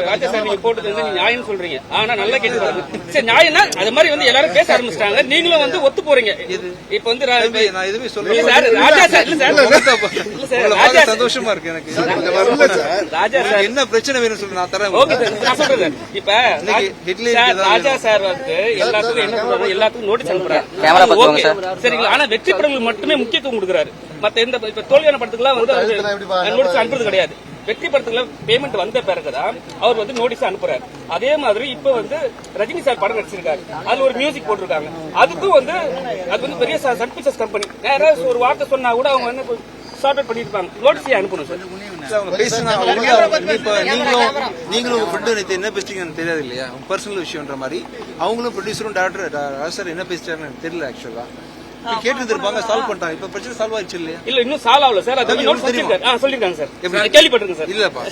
ராஜா sir நீங்க போட்டது வந்து நியாயம் சொல்றீங்க. ஆனா நல்லா கேட்டு பாருங்க. சரி நியாயம்னா அது மாதிரி வந்து எல்லாரும் பேச ஆரம்பிச்சிட்டாங்க. நீங்களும் வந்து ஒத்து போறீங்க. இப்ப வந்து நான் எதுவுமே சொல்றேன் சார் ராஜா சார் இல்ல சார் ராஜா சந்தோஷமா இருக்கு எனக்கு. ராஜா சார் என்ன பிரச்சனை வேணும் சொல்லு நான் தரேன். ஓகே சார் நான் சொல்றேன். இப்ப ராஜா சார் வந்து எல்லாத்துக்கும் என்ன சொல்றாரு, எல்லாத்துக்கும் நோட்டீஸ் அனுப்புறாரு. சரிங்களா? ஆனா வெற்றி படங்களுக்கு மட்டுமே முக்கியத்துவம் கொடுக்குறாரு. மத்த எந்த இப்ப தோல்வியான படத்துக்குலாம் வந்து நோட்டீஸ் அனுப்புறது கிடையாது. வெற்றி படத்துல பேமெண்ட் வந்த பிறகுதான் அவர் வந்து நோட்டீஸ் அனுப்புறாரு. அதே மாதிரி இப்ப வந்து ரஜினி சார் படம் நடிச்சிருக்காரு. அதுல ஒரு மியூசிக் போட்டிருக்காங்க. அதுக்கும் வந்து அது வந்து பெரிய சர்வீசஸ் கம்பெனி. யாராவது ஒரு வார்த்தை சொன்னா கூட அவங்க வந்து சார்ட் அவுட் பண்ணிருப்பாங்க. நோட்டீஸ் அனுப்பணும் சார். அவங்க பேசுனா நீங்களும் உங்க ஃப்ரெண்டு என்ன பேசுறீங்கன்னு தெரியாது இல்லையா? பர்சனல் விஷயம்ன்ற மாதிரி அவங்களும் ப்ரொடியூசரும் டேரக்டர் சார் என்ன பேசிட்டாருன்னு எனக்கு தெரியல. ஆக்சுவலா கேட்டு இருப்பாங்க, சால்வ் பண்ணிட்டாங்க. இப்ப பிரச்சனை சால்வ் ஆயிடுச்சு இல்லையா? இல்ல இன்னும் சால்வ் ஆகல சார். அது சொல்லிருக்காங்க சார். கேள்விப்பட்டிருக்கேன் சார். இல்லப்பா